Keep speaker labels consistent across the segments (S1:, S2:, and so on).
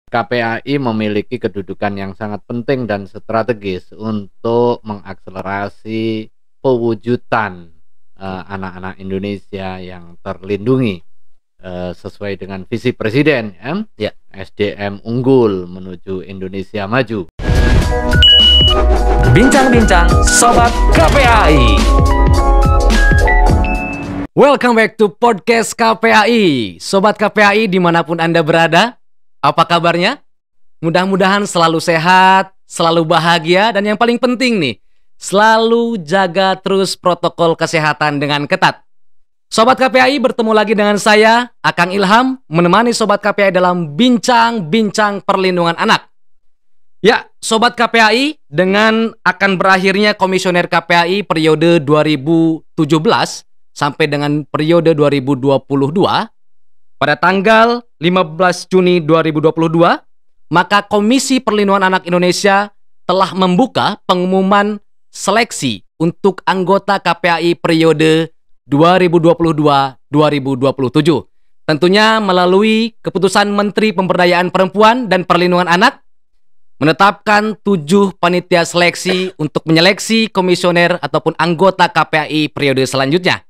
S1: KPAI memiliki kedudukan yang sangat penting dan strategis untuk mengakselerasi pewujudan anak-anak Indonesia yang terlindungi sesuai dengan visi Presiden,
S2: Ya.
S1: SDM unggul menuju Indonesia maju.
S2: Bincang-bincang Sobat KPAI. Welcome back to podcast KPAI. Sobat KPAI dimanapun Anda berada, apa kabarnya? Mudah-mudahan selalu sehat, selalu bahagia, dan yang paling penting nih, selalu jaga terus protokol kesehatan dengan ketat. Sobat KPAI, bertemu lagi dengan saya, Akang Ilham, menemani Sobat KPAI dalam bincang-bincang perlindungan anak. Ya, Sobat KPAI, dengan akan berakhirnya Komisioner KPAI periode 2017 sampai dengan periode 2022, pada tanggal 15 Juni 2022, maka Komisi Perlindungan Anak Indonesia telah membuka pengumuman seleksi untuk anggota KPAI periode 2022-2027. Tentunya melalui keputusan Menteri Pemberdayaan Perempuan dan Perlindungan Anak menetapkan 7 panitia seleksi untuk menyeleksi komisioner ataupun anggota KPAI periode selanjutnya.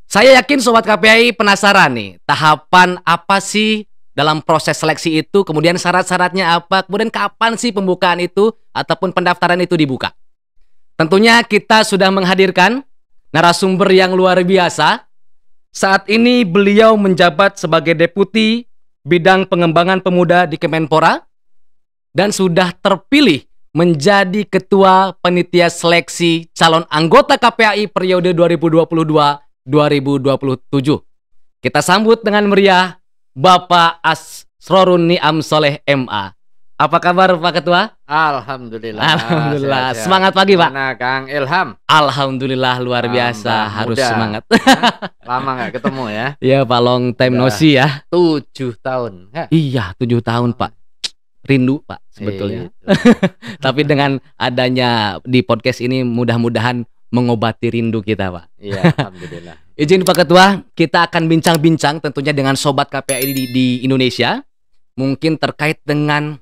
S2: Saya yakin Sobat KPAI penasaran nih, tahapan apa sih dalam proses seleksi itu, kemudian syarat-syaratnya apa, kemudian kapan sih pembukaan itu ataupun pendaftaran itu dibuka. Tentunya kita sudah menghadirkan narasumber yang luar biasa. Saat ini beliau menjabat sebagai Deputi Bidang Pengembangan Pemuda di Kemenpora dan sudah terpilih menjadi Ketua Panitia Seleksi Calon Anggota KPAI periode 2022-2027. Kita sambut dengan meriah Bapak Asrorun Niam Soleh MA. Apa kabar Pak Ketua?
S1: Alhamdulillah.
S2: Alhamdulillah. Semangat pagi Pak.
S1: Mana Kang Ilham?
S2: Alhamdulillah luar biasa. Harus
S1: muda.
S2: Semangat.
S1: Lama nggak ketemu ya?
S2: Iya Pak, long time no see ya.
S1: 7 tahun.
S2: Iya, 7 tahun Pak. Rindu Pak sebetulnya. Tapi dengan adanya di podcast ini mudah-mudahan mengobati rindu kita Pak.
S1: Iya, alhamdulillah.
S2: Izin Pak Ketua, kita akan bincang-bincang tentunya dengan Sobat KPAI di Indonesia, mungkin terkait dengan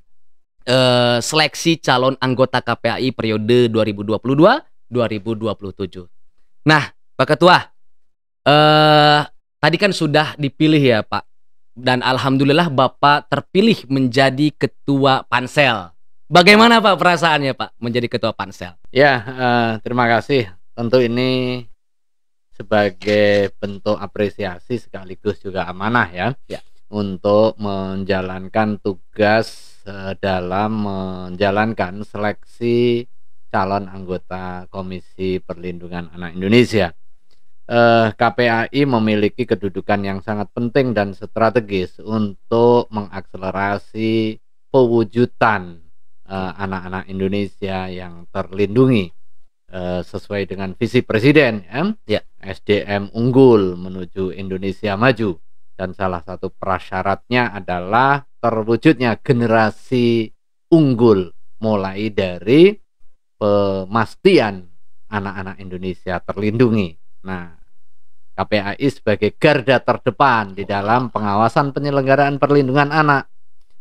S2: seleksi calon anggota KPAI periode 2022-2027. Nah, Pak Ketua, tadi kan sudah dipilih ya Pak, dan alhamdulillah Bapak terpilih menjadi Ketua Pansel. Bagaimana Pak perasaannya Pak menjadi Ketua Pansel?
S1: Ya, terima kasih. Tentu ini sebagai bentuk apresiasi sekaligus juga amanah ya. Untuk menjalankan tugas dalam menjalankan seleksi calon anggota Komisi Perlindungan Anak Indonesia. KPAI memiliki kedudukan yang sangat penting dan strategis untuk mengakselerasi pewujudan anak-anak Indonesia yang terlindungi sesuai dengan visi Presiden, SDM unggul menuju Indonesia maju. Dan salah satu prasyaratnya adalah terwujudnya generasi unggul, mulai dari pemastian anak-anak Indonesia terlindungi. Nah, KPAI sebagai garda terdepan di dalam pengawasan penyelenggaraan perlindungan anak,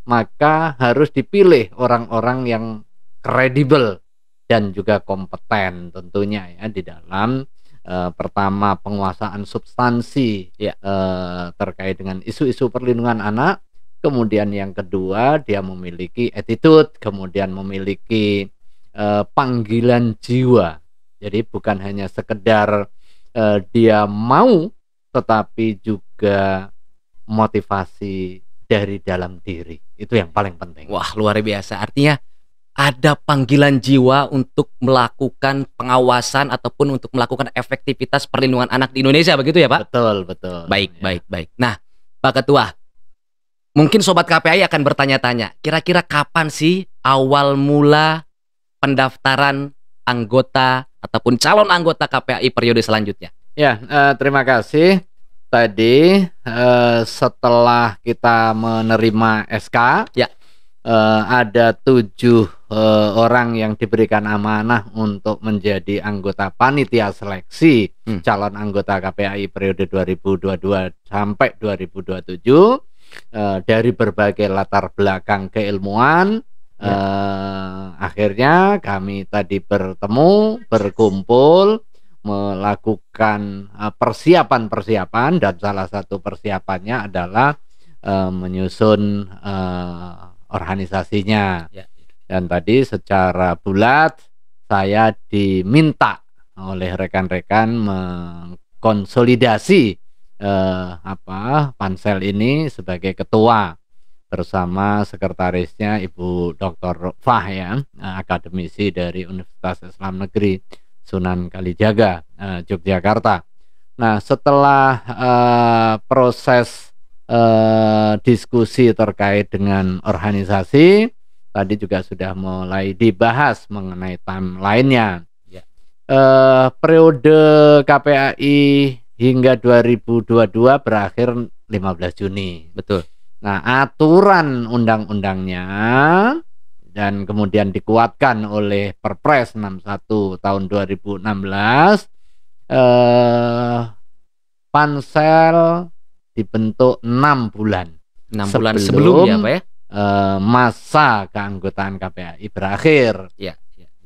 S1: maka harus dipilih orang-orang yang kredibel dan juga kompeten tentunya ya di dalam pertama penguasaan substansi terkait dengan isu-isu perlindungan anak, kemudian yang kedua dia memiliki attitude, kemudian memiliki panggilan jiwa. Jadi bukan hanya sekedar dia mau, tetapi juga motivasi dari dalam diri. Itu yang paling penting.
S2: Wah, luar biasa. Artinya ada panggilan jiwa untuk melakukan pengawasan ataupun untuk melakukan efektivitas perlindungan anak di Indonesia, begitu ya Pak?
S1: Betul.
S2: Baik. Nah, Pak Ketua, mungkin Sobat KPAI akan bertanya-tanya, kira-kira kapan sih awal mula pendaftaran anggota ataupun calon anggota KPAI periode selanjutnya?
S1: Ya, terima kasih. Tadi setelah kita menerima SK, ada 7 orang yang diberikan amanah untuk menjadi anggota panitia seleksi calon anggota KPAI periode 2022 sampai 2027. dari berbagai latar belakang keilmuan. Akhirnya kami tadi bertemu, berkumpul, melakukan persiapan-persiapan, dan salah satu persiapannya adalah menyusun organisasinya. Dan tadi secara bulat saya diminta oleh rekan-rekan mengkonsolidasi pansel ini sebagai ketua bersama sekretarisnya Ibu Dr. Fah, ya, akademisi dari Universitas Islam Negeri Sunan Kalijaga, Yogyakarta. Nah, setelah proses diskusi terkait dengan organisasi, tadi juga sudah mulai dibahas mengenai timeline-nya. Periode KPAI hingga 2022 berakhir 15 Juni.
S2: Betul.
S1: Nah, aturan undang-undangnya dan kemudian dikuatkan oleh Perpres 61 tahun 2016, pansel dibentuk 6 bulan.
S2: 6 bulan sebelumnya, Pak, ya?
S1: Masa keanggotaan KPAI berakhir.
S2: Ya.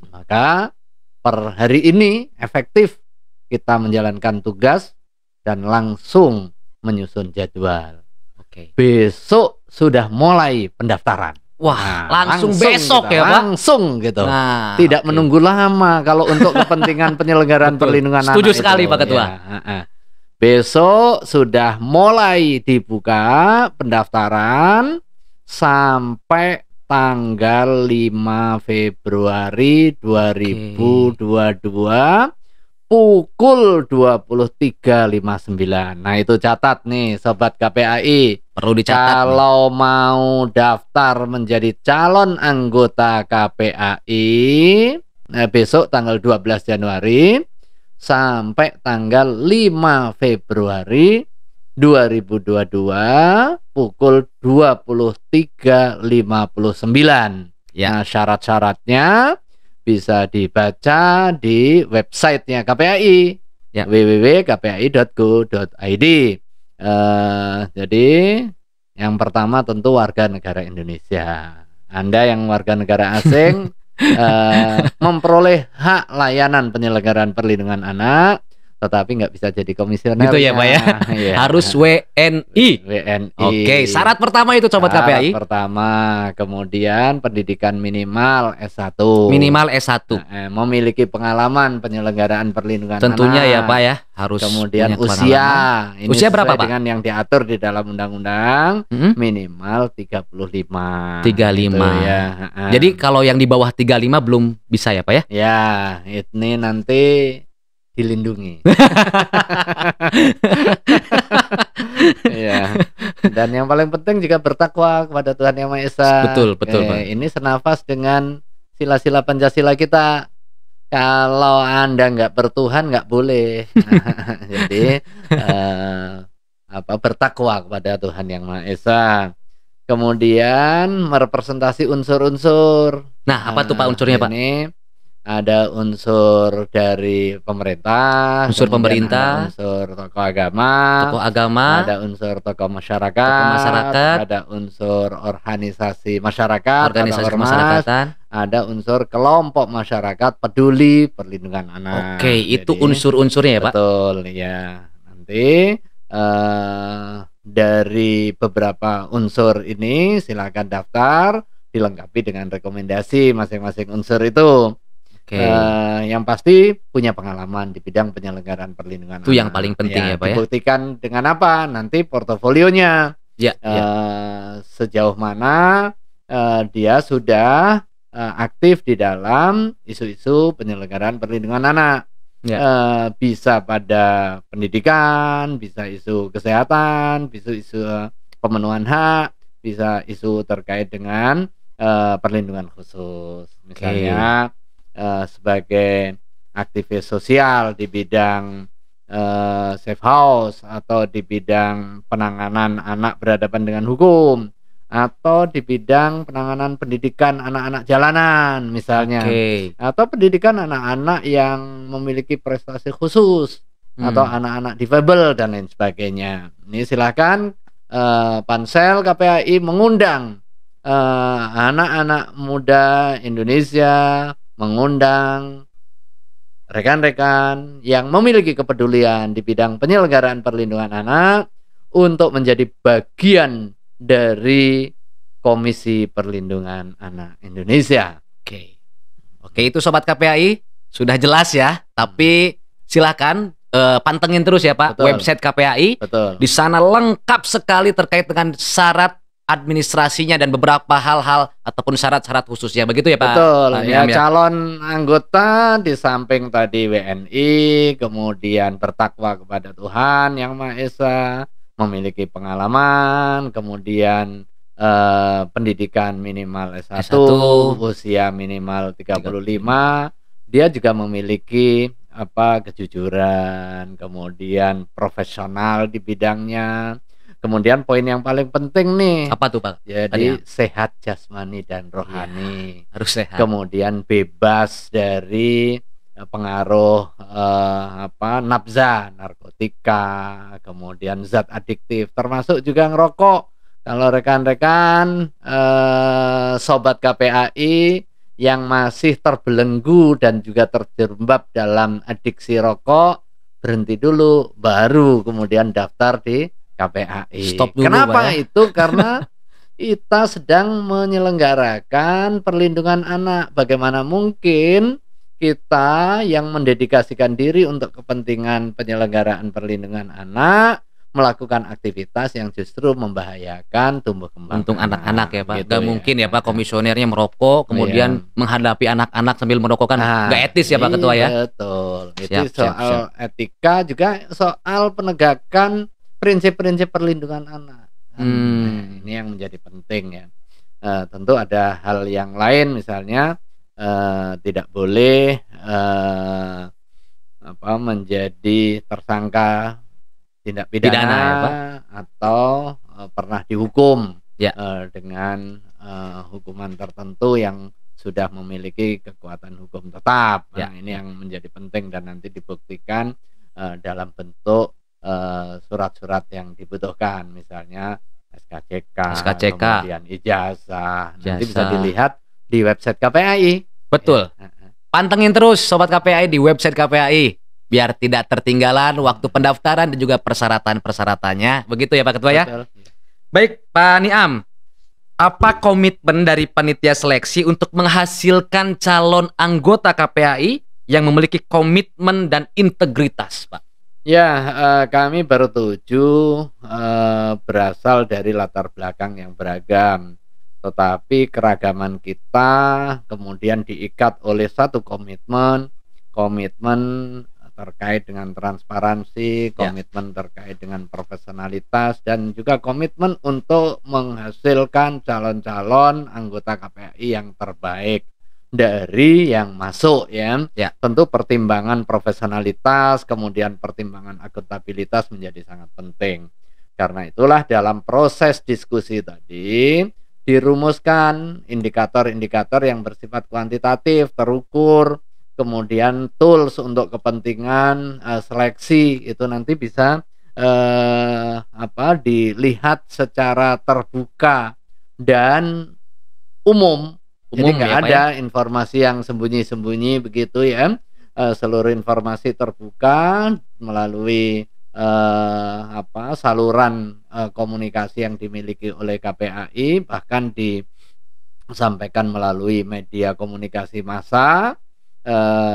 S1: Maka per hari ini efektif kita menjalankan tugas dan langsung menyusun jadwal. Besok sudah mulai pendaftaran.
S2: Wah, langsung besok ya, Pak?
S1: Langsung gitu. Tidak menunggu lama kalau untuk kepentingan penyelenggaraan perlindungan anak.
S2: Setuju sekali, Pak Ketua.
S1: Besok sudah mulai dibuka pendaftaran sampai tanggal 5 Februari 2022 pukul 23.59. Nah, itu catat nih Sobat KPAI.
S2: Perlu dicatat.
S1: Kalau mau daftar menjadi calon anggota KPAI, besok tanggal 12 Januari sampai tanggal 5 Februari 2022 pukul 23.59. Nah, syarat-syaratnya bisa dibaca di websitenya KPAI, www.kpai.go.id. Jadi yang pertama tentu warga negara Indonesia. Anda yang warga negara asing memperoleh hak layanan penyelenggaraan perlindungan anak, tetapi nggak bisa jadi komisioner.
S2: Gitu ya, Pak, ya? Harus WNI. Oke, syarat pertama itu Sobat KPAI.
S1: Pertama, kemudian pendidikan minimal S1.
S2: Minimal S1.
S1: Memiliki pengalaman penyelenggaraan perlindungan
S2: tentunya
S1: anak.
S2: Ya, Pak, ya. Harus.
S1: Kemudian usia. Ini
S2: usia berapa, Pak?
S1: Dengan yang diatur di dalam undang-undang, minimal 35.
S2: 35.
S1: Gitu, ya.
S2: Jadi kalau yang di bawah 35 belum bisa ya, Pak, ya?
S1: Ya, ini nanti dilindungi. Ya. Dan yang paling penting juga bertakwa kepada Tuhan Yang Maha Esa.
S2: Betul, Pak.
S1: Ini senafas dengan sila-sila Pancasila kita. Kalau Anda nggak bertuhan nggak boleh. Jadi bertakwa kepada Tuhan Yang Maha Esa. Kemudian merepresentasi unsur-unsur.
S2: Nah, apa tuh Pak unsurnya, Pak?
S1: Ini ada unsur dari pemerintah,
S2: unsur pemerintah,
S1: ada unsur tokoh agama, ada unsur tokoh masyarakat, ada unsur organisasi masyarakat,
S2: kemasyarakatan,
S1: ada unsur kelompok masyarakat peduli perlindungan anak.
S2: Oke, itu unsur-unsurnya ya, Pak?
S1: Betul, ya. Nanti dari beberapa unsur ini silakan daftar, dilengkapi dengan rekomendasi masing-masing unsur itu. Yang pasti punya pengalaman di bidang penyelenggaraan perlindungan
S2: itu anak. Yang paling penting ya, Pak, ya.
S1: Dibuktikan dengan apa? Nanti portofolionya. Sejauh mana dia sudah aktif di dalam isu-isu penyelenggaraan perlindungan anak. Bisa pada pendidikan, bisa isu kesehatan, bisa isu pemenuhan hak, bisa isu terkait dengan perlindungan khusus. Misalnya sebagai aktivis sosial di bidang safe house, atau di bidang penanganan anak berhadapan dengan hukum, atau di bidang penanganan pendidikan anak-anak jalanan misalnya, atau pendidikan anak-anak yang memiliki prestasi khusus, atau anak-anak difabel dan lain sebagainya. Ini silakan Pansel KPAI mengundang anak-anak muda Indonesia, mengundang rekan-rekan yang memiliki kepedulian di bidang penyelenggaraan perlindungan anak untuk menjadi bagian dari Komisi Perlindungan Anak Indonesia.
S2: Oke. Oke, itu Sobat KPAI sudah jelas ya. Tapi silakan pantengin terus ya Pak.
S1: Betul.
S2: Website KPAI.
S1: Betul.
S2: Di sana lengkap sekali terkait dengan syarat administrasinya dan beberapa hal-hal ataupun syarat-syarat khususnya. Begitu ya Pak?
S1: Betul.
S2: Pak
S1: Ya,
S2: Niam,
S1: calon anggota di samping tadi WNI, kemudian bertakwa kepada Tuhan Yang Maha Esa, memiliki pengalaman, kemudian pendidikan minimal S1, usia minimal 35, dia juga memiliki kejujuran, kemudian profesional di bidangnya. Kemudian poin yang paling penting nih,
S2: apa tuh Pak?
S1: jadi sehat jasmani dan rohani.
S2: Ya, harus sehat.
S1: Kemudian bebas dari pengaruh nafza, narkotika, kemudian zat adiktif, termasuk juga ngerokok. Kalau rekan-rekan Sobat KPAI yang masih terbelenggu dan juga terjerembab dalam adiksi rokok, berhenti dulu, baru kemudian daftar di KPAI.
S2: Stop dulu,
S1: Kenapa
S2: Pak, ya?
S1: itu? Karena kita sedang menyelenggarakan perlindungan anak. Bagaimana mungkin kita yang mendedikasikan diri untuk kepentingan penyelenggaraan perlindungan anak melakukan aktivitas yang justru membahayakan tumbuh kembang
S2: untuk anak-anak ya Pak.
S1: Gitu
S2: Gak mungkin ya Pak komisionernya merokok kemudian menghadapi anak-anak sambil merokok, kan gak etis ya Pak Ketua ya.
S1: Betul.
S2: Siap,
S1: Itu soal etika, juga soal penegakan prinsip-prinsip perlindungan anak. Nah, ini yang menjadi penting ya. Tentu ada hal yang lain, misalnya tidak boleh menjadi tersangka tindak pidana ya, Pak, atau pernah dihukum dengan hukuman tertentu yang sudah memiliki kekuatan hukum tetap. Nah, ini yang menjadi penting dan nanti dibuktikan dalam bentuk surat-surat yang dibutuhkan, misalnya SKCK, kemudian ijazah. Nanti bisa dilihat di website KPAI.
S2: Betul. Pantengin terus Sobat KPAI di website KPAI biar tidak tertinggalan waktu pendaftaran dan juga persyaratan-persyaratannya. Begitu ya Pak Ketua ya. Baik Pak Niam, apa komitmen dari panitia seleksi untuk menghasilkan calon anggota KPAI yang memiliki komitmen dan integritas, Pak?
S1: Ya, kami baru 7 berasal dari latar belakang yang beragam, tetapi keragaman kita kemudian diikat oleh satu komitmen terkait dengan transparansi, komitmen terkait dengan profesionalitas, dan juga komitmen untuk menghasilkan calon-calon anggota KPAI yang terbaik dari yang masuk ya. Tentu pertimbangan profesionalitas, kemudian pertimbangan akuntabilitas menjadi sangat penting. Karena itulah dalam proses diskusi tadi dirumuskan indikator-indikator yang bersifat kuantitatif, terukur, kemudian tools untuk kepentingan seleksi itu nanti bisa dilihat secara terbuka dan umum. Jadi nggak ada informasi yang sembunyi-sembunyi begitu ya. Seluruh informasi terbuka melalui saluran komunikasi yang dimiliki oleh KPAI, bahkan disampaikan melalui media komunikasi massa.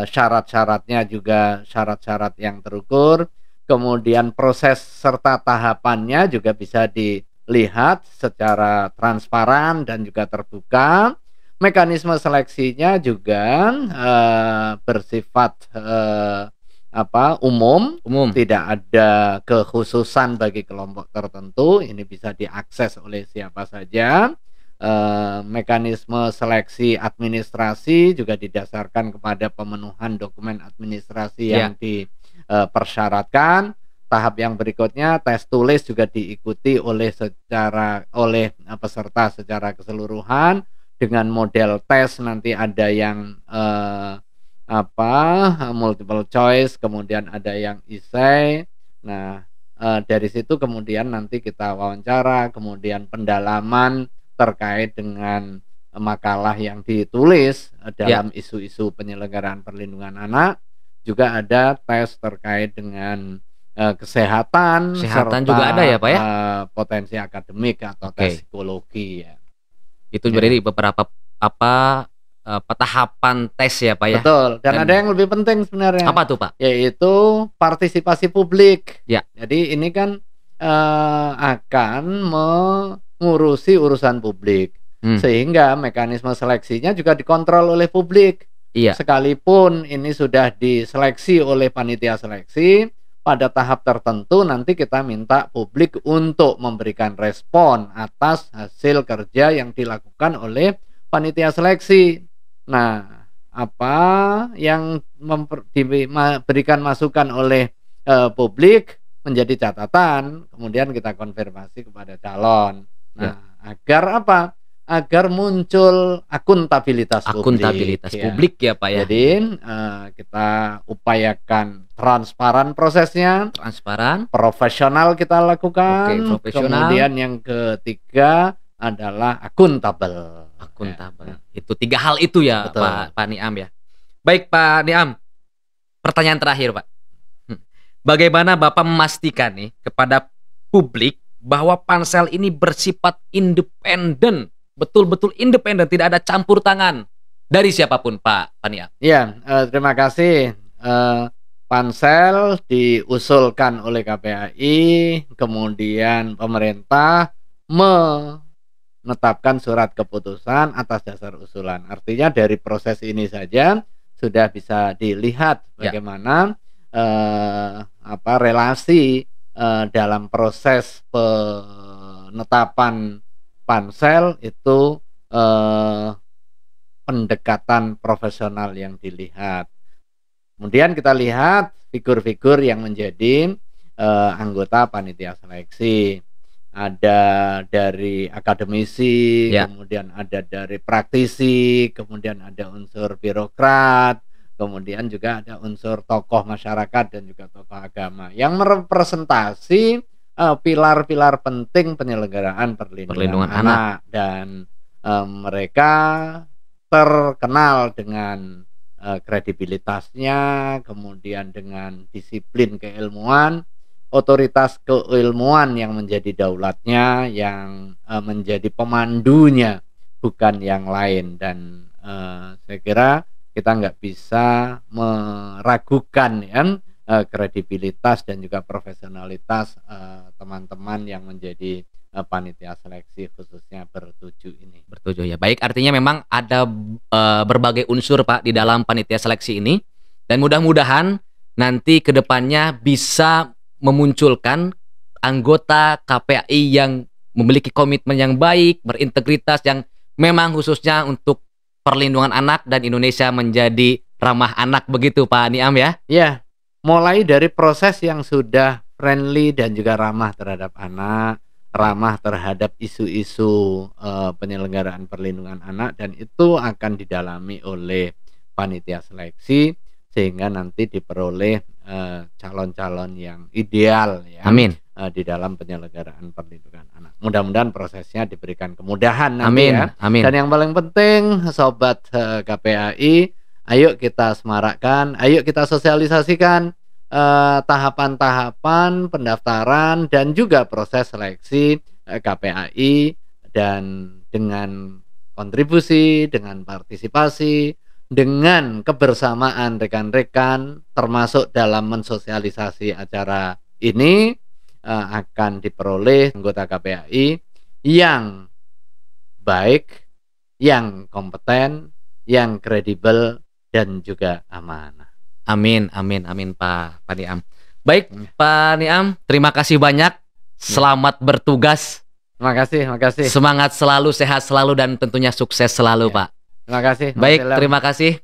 S1: Syarat-syaratnya juga syarat-syarat yang terukur, kemudian proses serta tahapannya juga bisa dilihat secara transparan dan juga terbuka. Mekanisme seleksinya juga bersifat umum, tidak ada kekhususan bagi kelompok tertentu. Ini bisa diakses oleh siapa saja. Mekanisme seleksi administrasi juga didasarkan kepada pemenuhan dokumen administrasi yang dipersyaratkan. Tahap yang berikutnya tes tulis juga diikuti oleh peserta secara keseluruhan dengan model tes. Nanti ada yang multiple choice, kemudian ada yang essay. Nah, dari situ kemudian nanti kita wawancara, kemudian pendalaman terkait dengan makalah yang ditulis dalam isu-isu penyelenggaraan perlindungan anak. Juga ada tes terkait dengan kesehatan serta
S2: juga ada ya Pak ya?
S1: Potensi akademik atau tes psikologi ya.
S2: Itu berarti beberapa tahapan tes ya Pak ya?
S1: Betul, dan ada yang lebih penting sebenarnya.
S2: Apa tuh Pak?
S1: Yaitu partisipasi publik.
S2: Ya.
S1: Jadi ini kan akan mengurusi urusan publik, sehingga mekanisme seleksinya juga dikontrol oleh publik.
S2: Iya.
S1: Sekalipun ini sudah diseleksi oleh panitia seleksi, pada tahap tertentu nanti kita minta publik untuk memberikan respon atas hasil kerja yang dilakukan oleh panitia seleksi. Nah, apa yang diberikan masukan oleh publik menjadi catatan, kemudian kita konfirmasi kepada calon. Nah, agar apa? Agar muncul akuntabilitas
S2: publik ya Pak ya.
S1: Jadi kita upayakan transparan prosesnya, profesional kita lakukan. Kemudian yang ketiga adalah akuntabel.
S2: Itu 3 hal itu ya. Betul. Pak Niam ya. Baik Pak Niam, pertanyaan terakhir Pak. Bagaimana Bapak memastikan nih kepada publik bahwa pansel ini bersifat independen, betul-betul independen, tidak ada campur tangan dari siapapun Pak Niam?
S1: Ya, terima kasih. Pansel diusulkan oleh KPAI, kemudian pemerintah menetapkan surat keputusan atas dasar usulan. Artinya dari proses ini saja sudah bisa dilihat bagaimana relasi dalam proses penetapan pansel itu pendekatan profesional yang dilihat. Kemudian kita lihat figur-figur yang menjadi anggota panitia seleksi. Ada dari akademisi, kemudian ada dari praktisi, kemudian ada unsur birokrat, kemudian juga ada unsur tokoh masyarakat dan juga tokoh agama yang merepresentasi pilar-pilar penting penyelenggaraan perlindungan anak. Dan mereka terkenal dengan kredibilitasnya, kemudian dengan disiplin keilmuan, otoritas keilmuan yang menjadi daulatnya, yang menjadi pemandunya, bukan yang lain. Dan saya kira kita nggak bisa meragukan kredibilitas dan juga profesionalitas teman-teman yang menjadi panitia seleksi khususnya bertujuh ini.
S2: Bertujuh ya. Baik, artinya memang ada berbagai unsur Pak di dalam panitia seleksi ini, dan mudah-mudahan nanti kedepannya bisa memunculkan anggota KPAI yang memiliki komitmen yang baik, berintegritas, yang memang khususnya untuk perlindungan anak dan Indonesia menjadi ramah anak, begitu Pak Niam ya?
S1: Ya, mulai dari proses yang sudah friendly dan juga ramah terhadap anak, ramah terhadap isu-isu penyelenggaraan perlindungan anak, dan itu akan didalami oleh panitia seleksi sehingga nanti diperoleh calon-calon yang ideal ya.
S2: Amin.
S1: Di dalam penyelenggaraan perlindungan anak. Mudah-mudahan prosesnya diberikan kemudahan nanti.
S2: Amin.
S1: Ya.
S2: Amin.
S1: Dan yang paling penting sobat KPAI, ayo kita semarakkan, ayo kita sosialisasikan tahapan-tahapan pendaftaran dan juga proses seleksi KPAI, dan dengan kontribusi, dengan partisipasi, dengan kebersamaan rekan-rekan termasuk dalam mensosialisasi acara ini, akan diperoleh anggota KPAI yang baik, yang kompeten, yang kredibel, dan juga amanah.
S2: Amin, amin, amin Pak Niam. Baik Pak Niam, terima kasih banyak. Selamat bertugas.
S1: Terima kasih.
S2: Semangat selalu, sehat selalu, dan tentunya sukses selalu Pak.
S1: Terima kasih.
S2: Baik, terima kasih.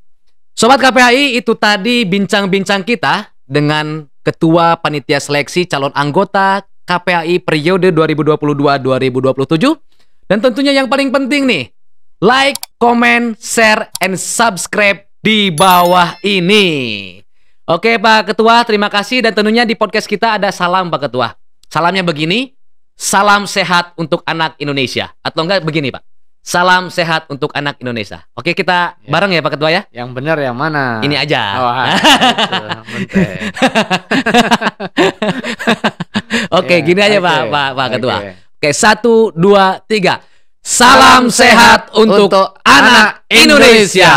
S2: Sobat KPAI, itu tadi bincang-bincang kita dengan Ketua Panitia Seleksi Calon Anggota KPAI periode 2022-2027. Dan tentunya yang paling penting nih, like, comment, share, and subscribe di bawah ini. Oke Pak Ketua, terima kasih. Dan tentunya di podcast kita ada salam Pak Ketua. Salamnya begini, salam sehat untuk anak Indonesia. Atau enggak begini Pak, salam sehat untuk anak Indonesia. Oke, kita bareng ya Pak Ketua ya.
S1: Yang benar yang mana?
S2: Ini aja. Oke, gini aja Pak Ketua. Oke, 1, 2, 3. Salam sehat untuk anak Indonesia.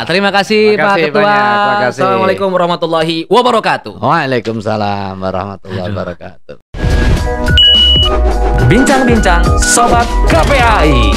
S2: Terima kasih Pak Ketua. Assalamualaikum warahmatullahi wabarakatuh.
S1: Waalaikumsalam warahmatullahi wabarakatuh.
S2: Bincang-bincang Sobat KPAI.